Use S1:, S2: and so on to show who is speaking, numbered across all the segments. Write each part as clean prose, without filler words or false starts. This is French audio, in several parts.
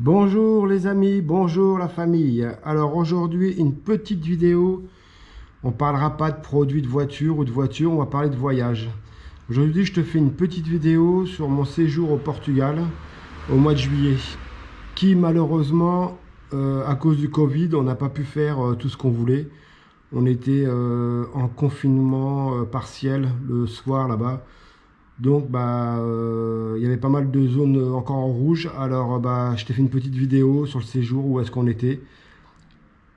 S1: Bonjour les amis, bonjour la famille. Alors aujourd'hui une petite vidéo. On parlera pas de produits de voiture ou de voiture, on va parler de voyage. Aujourd'hui je te fais une petite vidéo sur mon séjour au Portugal au mois de juillet. Qui malheureusement à cause du Covid on n'a pas pu faire tout ce qu'on voulait. On était en confinement partiel le soir là-bas. Donc il y avait pas mal de zones encore en rouge. Alors je t'ai fait une petite vidéo sur le séjour où est-ce qu'on était.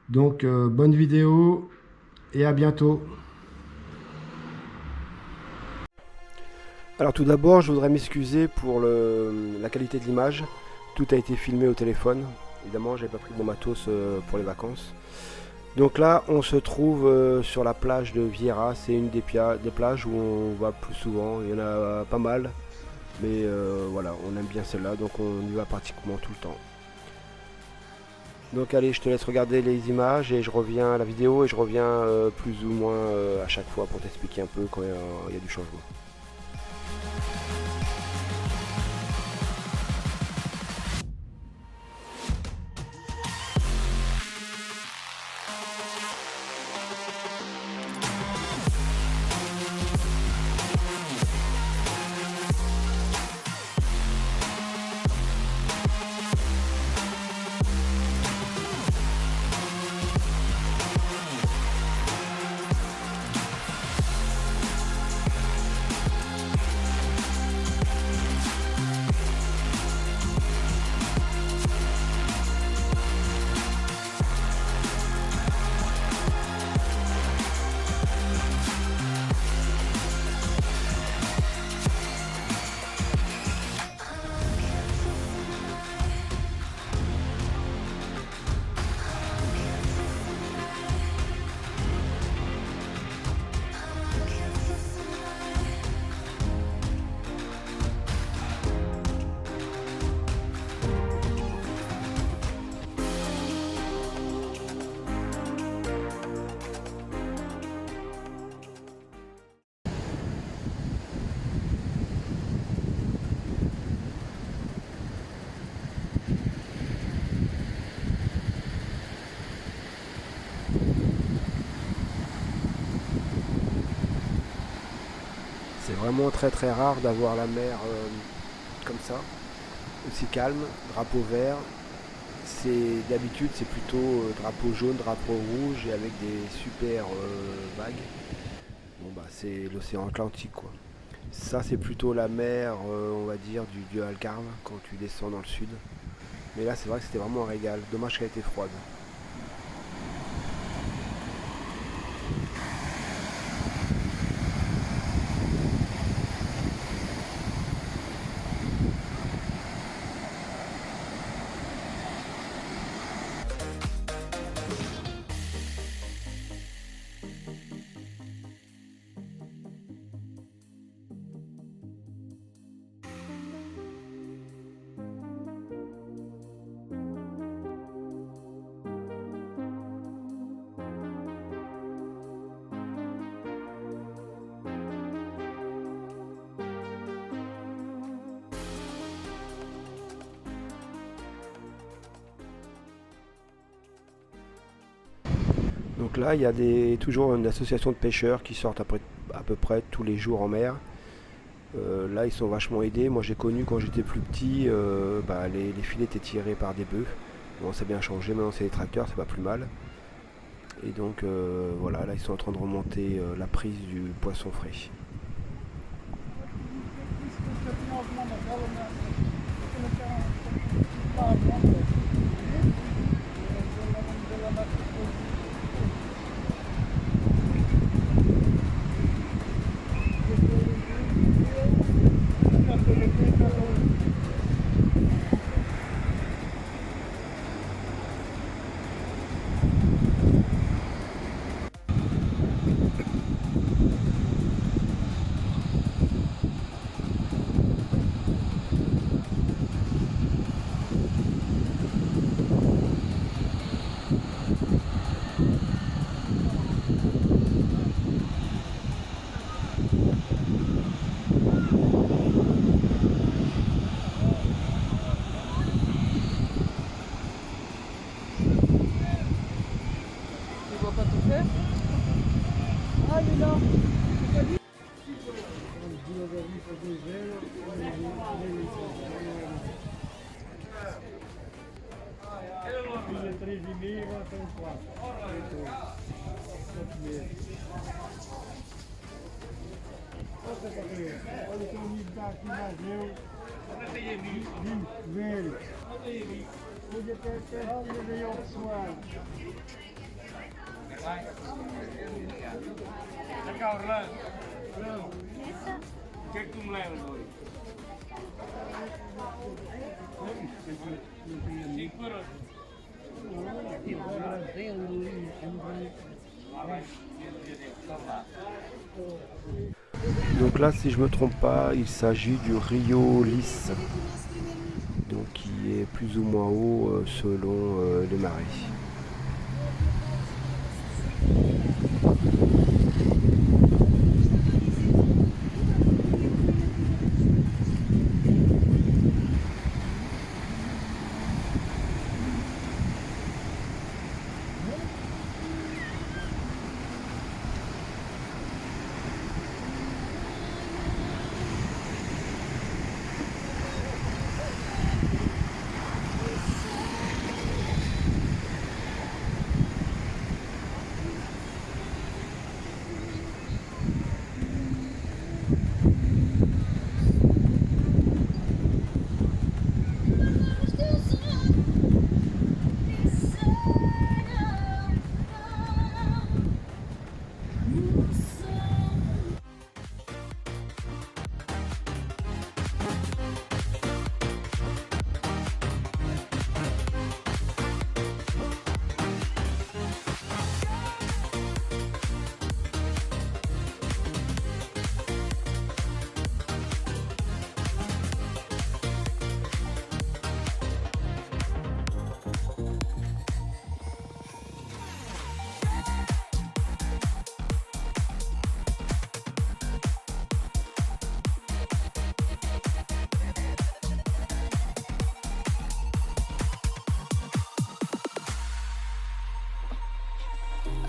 S1: Donc bonne vidéo et à bientôt. Alors tout d'abord, je voudrais m'excuser pour la qualité de l'image. Tout a été filmé au téléphone. Évidemment, j'avais pas pris mon matos pour les vacances. Donc là, on se trouve sur la plage de Vieira. C'est une des plages où on va plus souvent. Il y en a pas mal. Mais voilà, on aime bien celle-là, donc on y va pratiquement tout le temps. Donc allez, je te laisse regarder les images et je reviens à la vidéo et je reviens plus ou moins à chaque fois pour t'expliquer un peu quand il y a du changement. C'est vraiment très rare d'avoir la mer comme ça, aussi calme, drapeau vert. D'habitude c'est plutôt drapeau jaune, drapeau rouge et avec des super vagues. Bon c'est l'océan Atlantique quoi. Ça c'est plutôt la mer on va dire du Algarve quand tu descends dans le sud. Mais là c'est vrai que c'était vraiment un régal. Dommage qu'elle était froide. Donc là, il y a toujours une association de pêcheurs qui sortent à peu près tous les jours en mer. Là, ils sont vachement aidés. Moi, j'ai connu quand j'étais plus petit, les filets étaient tirés par des bœufs. Bon, ça a bien changé, maintenant c'est des tracteurs, c'est pas plus mal. Et donc, voilà, là, ils sont en train de remonter la prise du poisson frais. 3,5, agora tem 4. Olha que o amigo está aqui mais meu. Velho. Hoje até veio ao pessoal.
S2: Cá, Orlando. O que é que tu me levas hoje? 5 euros.
S1: Donc là, si je me trompe pas, il s'agit du Rio Lys, donc qui est plus ou moins haut selon les marées.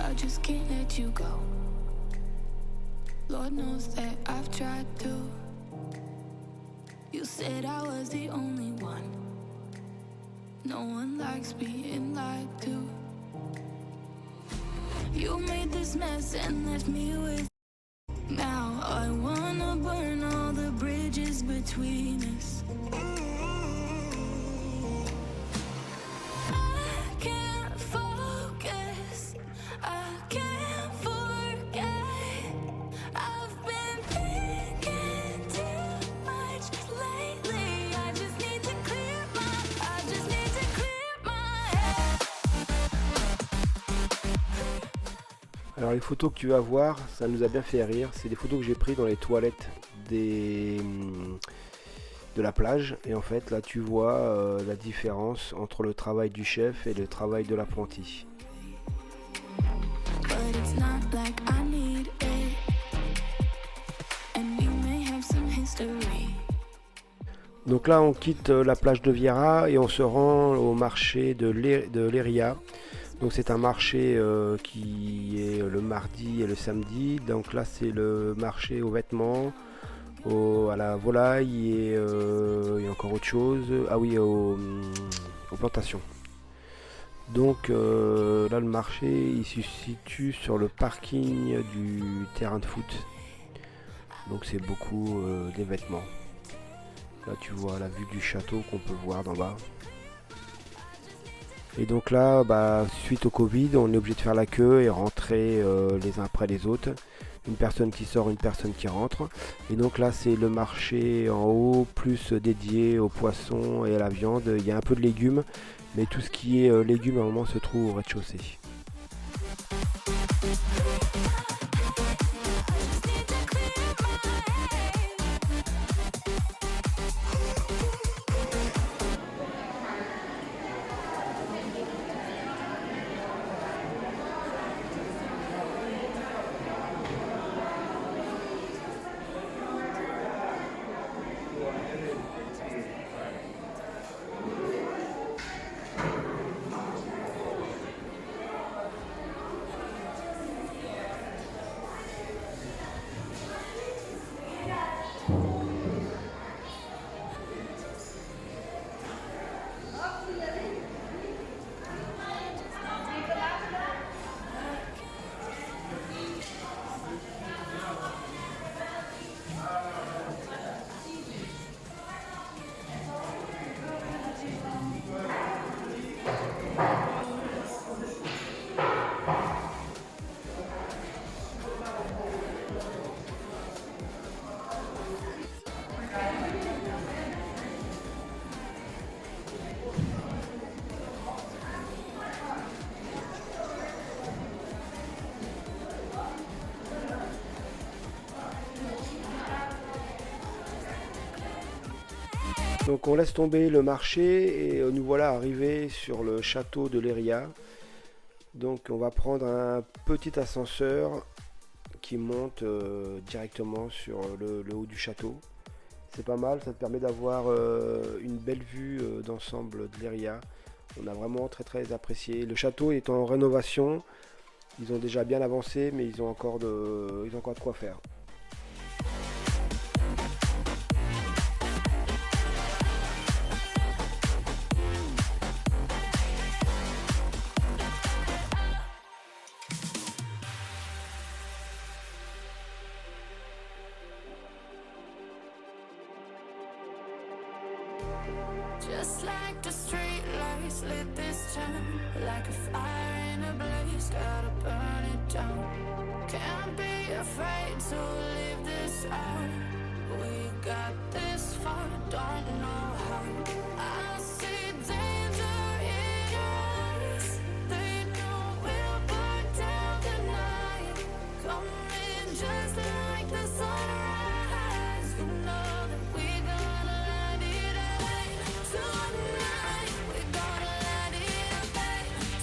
S3: I just can't let you go. Lord knows that I've tried to. You said I was the only one. No one likes being lied to. You made this mess and left me with. Now I wanna burn all the bridges between us.
S1: Alors les photos que tu vas voir, ça nous a bien fait rire. C'est des photos que j'ai prises dans les toilettes de la plage. Et en fait là tu vois la différence entre le travail du chef et le travail de l'apprenti. Donc là on quitte la plage de Viera et on se rend au marché de Leiria. Donc c'est un marché qui est le mardi et le samedi. Donc là c'est le marché aux vêtements, à la volaille et encore autre chose. Ah oui, aux plantations. Donc là le marché il se situe sur le parking du terrain de foot. Donc c'est beaucoup des vêtements. Là tu vois la vue du château qu'on peut voir d'en bas. Et donc là, suite au Covid, on est obligé de faire la queue et rentrer les uns après les autres. Une personne qui sort, une personne qui rentre. Et donc là, c'est le marché en haut, plus dédié aux poissons et à la viande. Il y a un peu de légumes, mais tout ce qui est légumes, normalement, se trouve au rez-de-chaussée. Donc on laisse tomber le marché et nous voilà arrivés sur le château de Leiria. Donc on va prendre un petit ascenseur qui monte directement sur le haut du château. C'est pas mal, ça te permet d'avoir une belle vue d'ensemble de Leiria. On a vraiment très apprécié. Le château est en rénovation. Ils ont déjà bien avancé, mais ils ont encore de quoi faire.
S3: Just like the street lights lit this town, like a fire in a blaze, gotta burn it down. Can't be afraid to leave this out. We got this far, don't know how. I see danger in your eyes. They know we'll burn down the night. Coming just like the sunrise. You know that we gonna light it up. Tonight, we're gonna light it up.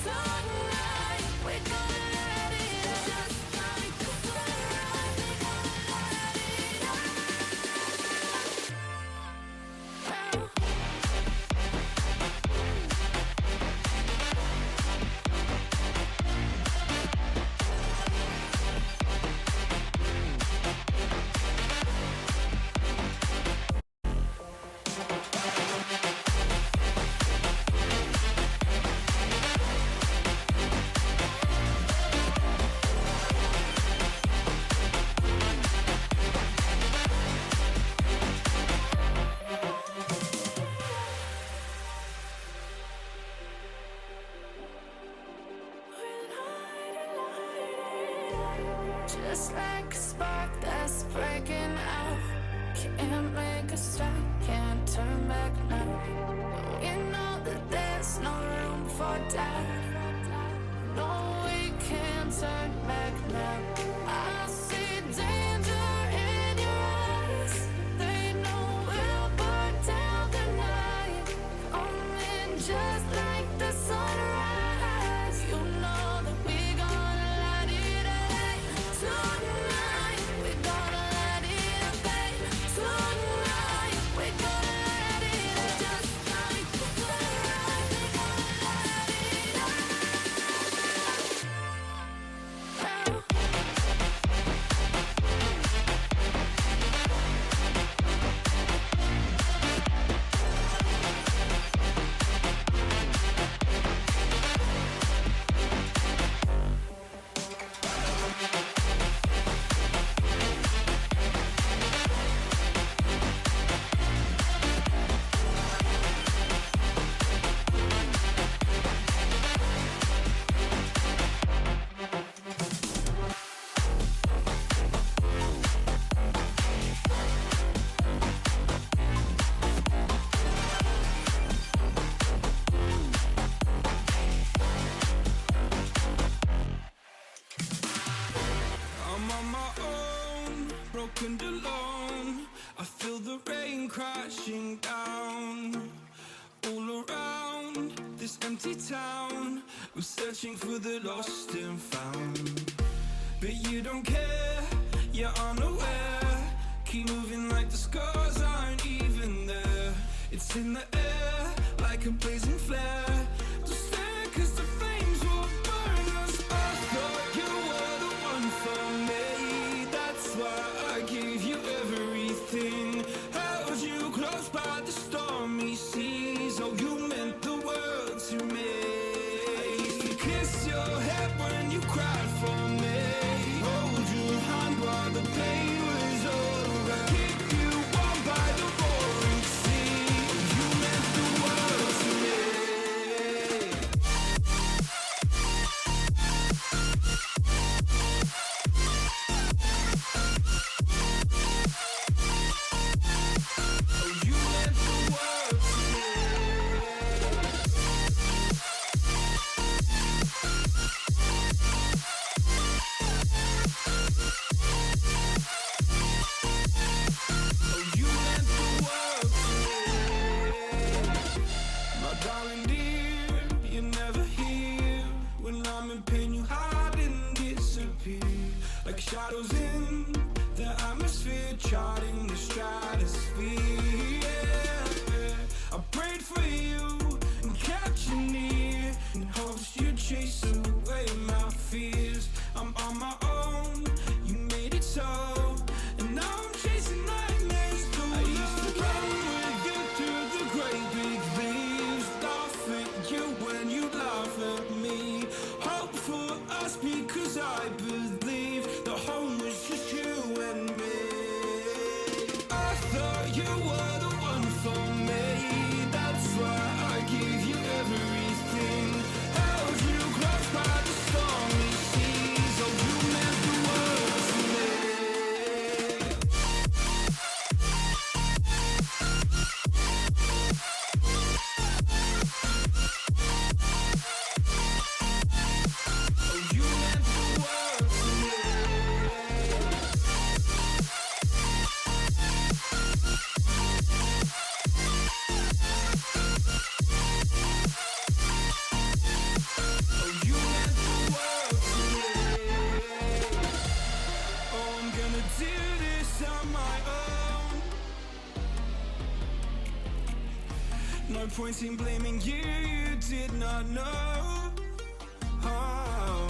S3: Tonight, we're gonna light it up. Just like the sunrise, we're gonna light it up. Just like a spark that's breaking out. Can't make a stop, can't turn back now. We know that there's no room for doubt. No, we can't turn back now. I see danger in your eyes. They know we'll burn down the night. Coming just like the sunrise. You know that we gonna light it up. Tonight, we're gonna light it up. Tonight, we're gonna light it up. Just like the sunrise, we're gonna light it up.
S4: I'm on my own, broken alone. I feel the rain crashing down all around this empty town. We're searching for the lost and found, but you don't care, you're unaware. Keep moving like the scars aren't even there. It's in the air like a blazing flare. Just stare 'cause the flames will burn us. I thought you were the one for me. That's why I gave you everything. Held you close by the stormy seas. Oh, you meant the world to me. I used to kiss your head when you cried for me. Hold your hand while the pain was over. Keep you warm by the roaring sea. You meant Darling dear, you're never here. When I'm in pain, you hide and disappear. Like shadows in the atmosphere, charting the stratosphere. Yeah. I prayed for you and kept you near, in hopes you'd chase away my fears. I'm on my own, you made it so, and now I'm chasing nightmares through. I used to run with you through the great big leaves, laugh at you when you laugh at me. Hope for us because I believe the home was just you and me. I thought you were the one for me, that's why I gave you everything. Held you close by the stormy seas, oh you meant the world to me. Oh you meant the world to me. Oh, you meant the world to me. Oh, I'm gonna do this on my own. No point in blaming you, you did not know. Oh,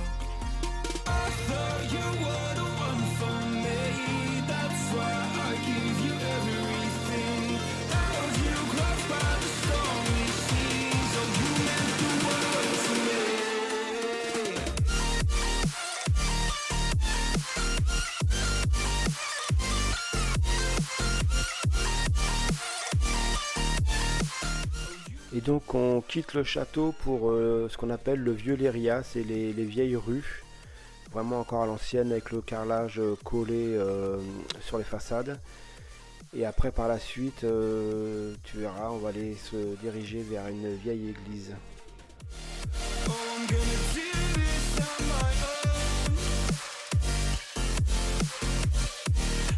S4: I thought you were the one for me, that's why I gave you everything. Held you close by the stormy seas, oh you meant the world to me.
S1: Et donc on quitte le château pour ce qu'on appelle le vieux Léria, c'est les vieilles rues, vraiment encore à l'ancienne avec le carrelage collé sur les façades. Et après par la suite, tu verras, on va aller se diriger vers une vieille église.
S4: Oh, I'm gonna do this on my own.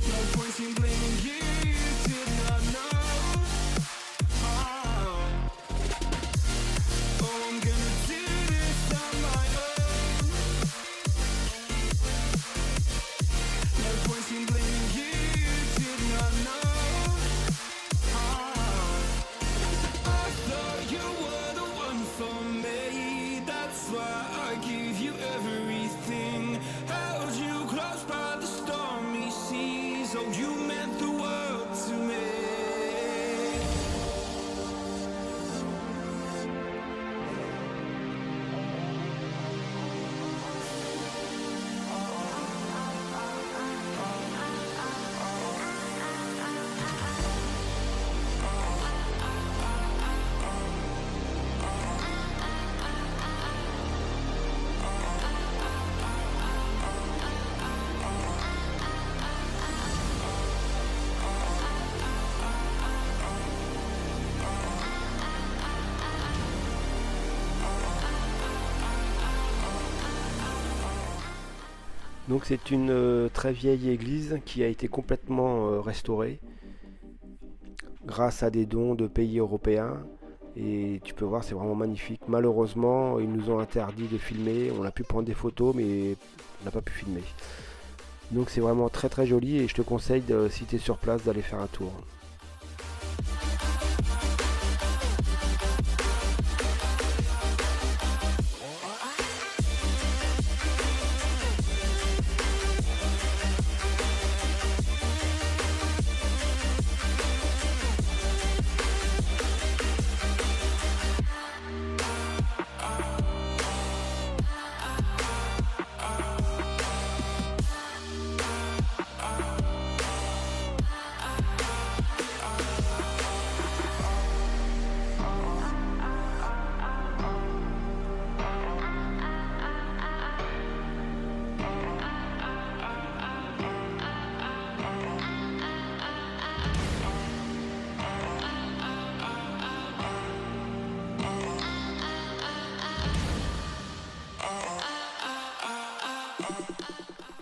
S4: No point in blaming you, you did not know. Oh, I'm gonna do this on my own. No point in blaming you, you did not know. I thought you were the one for me, that's why I gave you everything. Held you close by the stormy seas, oh you meant the world to me.
S1: Donc c'est une très vieille église qui a été complètement restaurée grâce à des dons de pays européens. Et tu peux voir, c'est vraiment magnifique. Malheureusement, ils nous ont interdit de filmer. On a pu prendre des photos, mais on n'a pas pu filmer. Donc c'est vraiment très très joli et je te conseille, si tu es sur place, d'aller faire un tour.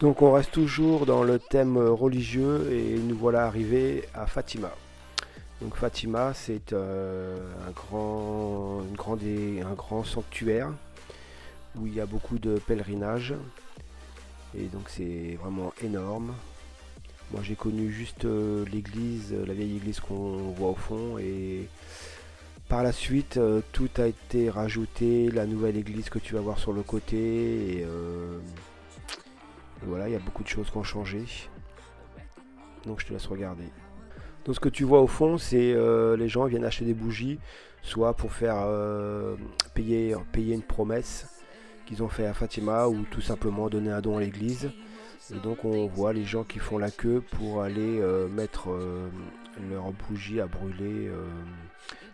S1: Donc on reste toujours dans le thème religieux et nous voilà arrivés à Fatima. Donc Fatima, c'est un grand sanctuaire où il y a beaucoup de pèlerinages. Et donc c'est vraiment énorme. Moi j'ai connu juste l'église, la vieille église qu'on voit au fond, et par la suite tout a été rajouté, la nouvelle église que tu vas voir sur le côté, et voilà, il y a beaucoup de choses qui ont changé. Donc je te laisse regarder. Donc ce que tu vois au fond, c'est les gens viennent acheter des bougies, soit pour faire payer une promesse qu'ils ont fait à Fatima, ou tout simplement donner un don à l'église. Et donc on voit les gens qui font la queue pour aller mettre leurs bougies à brûler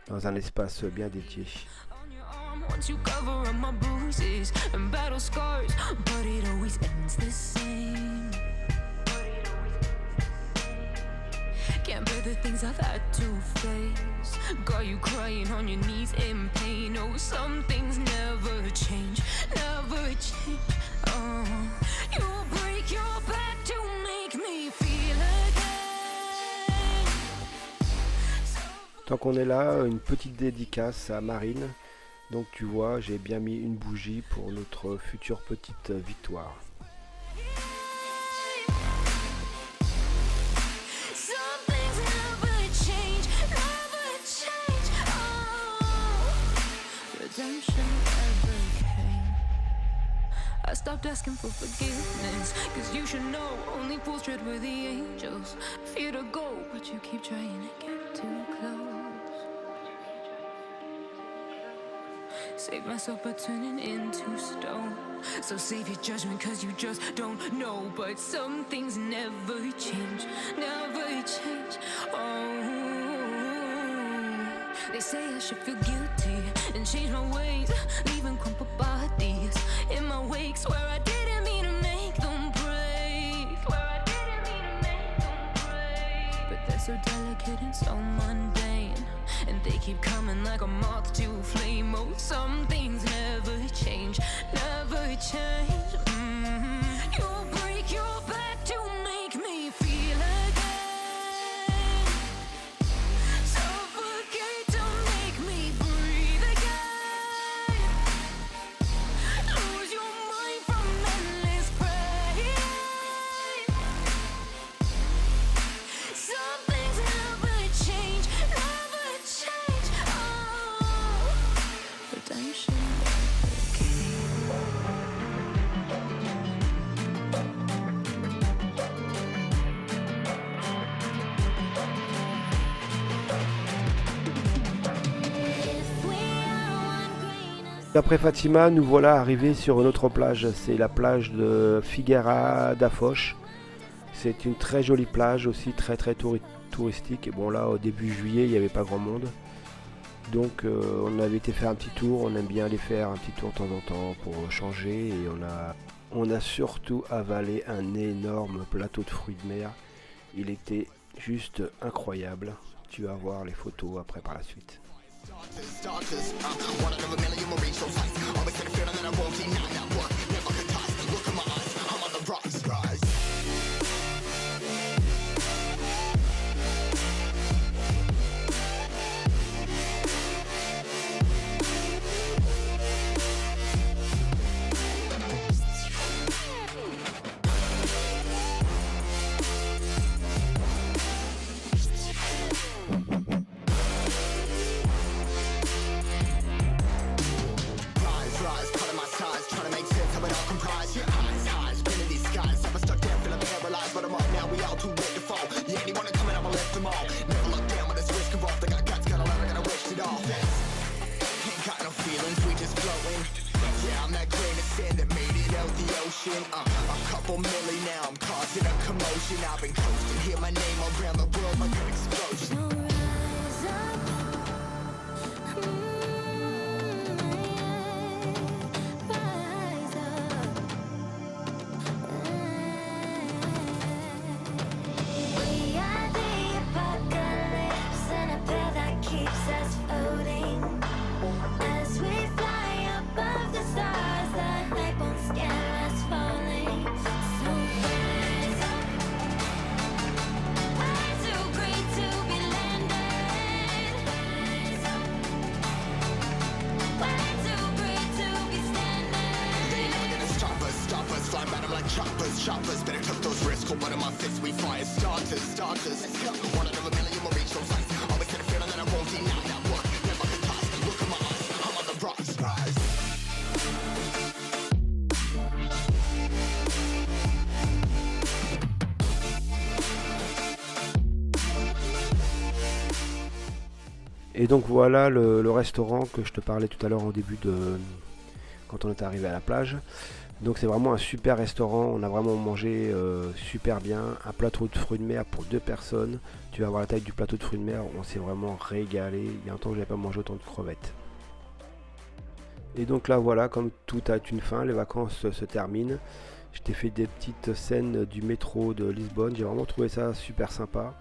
S1: dans un espace bien dédié.
S3: Once you cover up my bruises and battle scars, but it always ends the same. Can't bear the things I've had to face. Got you crying on your knees in pain. Oh, some things never change, never change. Oh, you break your back to make me feel again.
S1: Tant qu'on est là, une petite dédicace à Marine. Donc tu vois, j'ai bien mis une bougie pour notre future petite victoire.
S3: I stopped asking for forgiveness, cause you should know only fools tread where the angels fear to go, but you keep trying to get too close. Save myself by turning into stone. So save your judgment cause you just don't know. But some things never change, never change. Oh, they say I should feel guilty and change my ways, leaving crumpled bodies in my wake. Swear I didn't mean to make them break. Swear I didn't mean to make them break. But they're so delicate and so mundane, and they keep coming like a moth to a flame. Oh, some things never change, never change. You break your back to make me feel again. Suffocate to make me breathe again. Lose your mind from endless pain. Some things never change, never change. Oh, redemption.
S1: Après Fatima, nous voilà arrivés sur une autre plage. C'est la plage de Figueira da Foz. C'est une très jolie plage aussi, très touristique. Et bon, là au début juillet, il n'y avait pas grand monde. Donc on avait été faire un petit tour. On aime bien aller faire un petit tour de temps en temps pour changer. Et on a surtout avalé un énorme plateau de fruits de mer. Il était juste incroyable. Tu vas voir les photos après par la suite.
S5: One out of a million will reach those heights. Always had a feeling that I won't deny that work. Never could toss. Look in my eyes, I'm on the rise. A couple milli now, I'm causing a commotion. I've been coasting, hear my name around the world like an explosion.
S3: We are the apocalypse in a pill that keeps us floating. As we fly above the stars, the night won't scare us falling. So rise up. I'm too great to
S5: shoppers. Better took those risks, or one of my fists we fire starters. Let's go. One out of a million will reach those heights. Always had a feeling that I won't deny that work. Never could toss. Look at my eyes, I'm on the rise.
S1: Et donc voilà le restaurant que je te parlais tout à l'heure en début de... quand on est arrivé à la plage. Donc c'est vraiment un super restaurant, on a vraiment mangé super bien. Un plateau de fruits de mer pour 2 personnes. Tu vas voir la taille du plateau de fruits de mer, on s'est vraiment régalé. Il y a un temps que je n'avais pas mangé autant de crevettes. Et donc là voilà, comme tout a une fin, les vacances se terminent. Je t'ai fait des petites scènes du métro de Lisbonne, j'ai vraiment trouvé ça super sympa.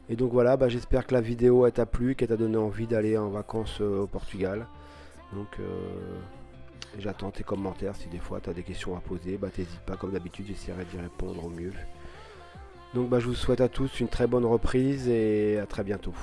S1: Et donc voilà, j'espère que la vidéo t'a plu, qu'elle t'a donné envie d'aller en vacances au Portugal. Donc j'attends tes commentaires, si des fois tu as des questions à poser, t'hésites pas, comme d'habitude j'essaierai d'y répondre au mieux. Donc je vous souhaite à tous une très bonne reprise et à très bientôt.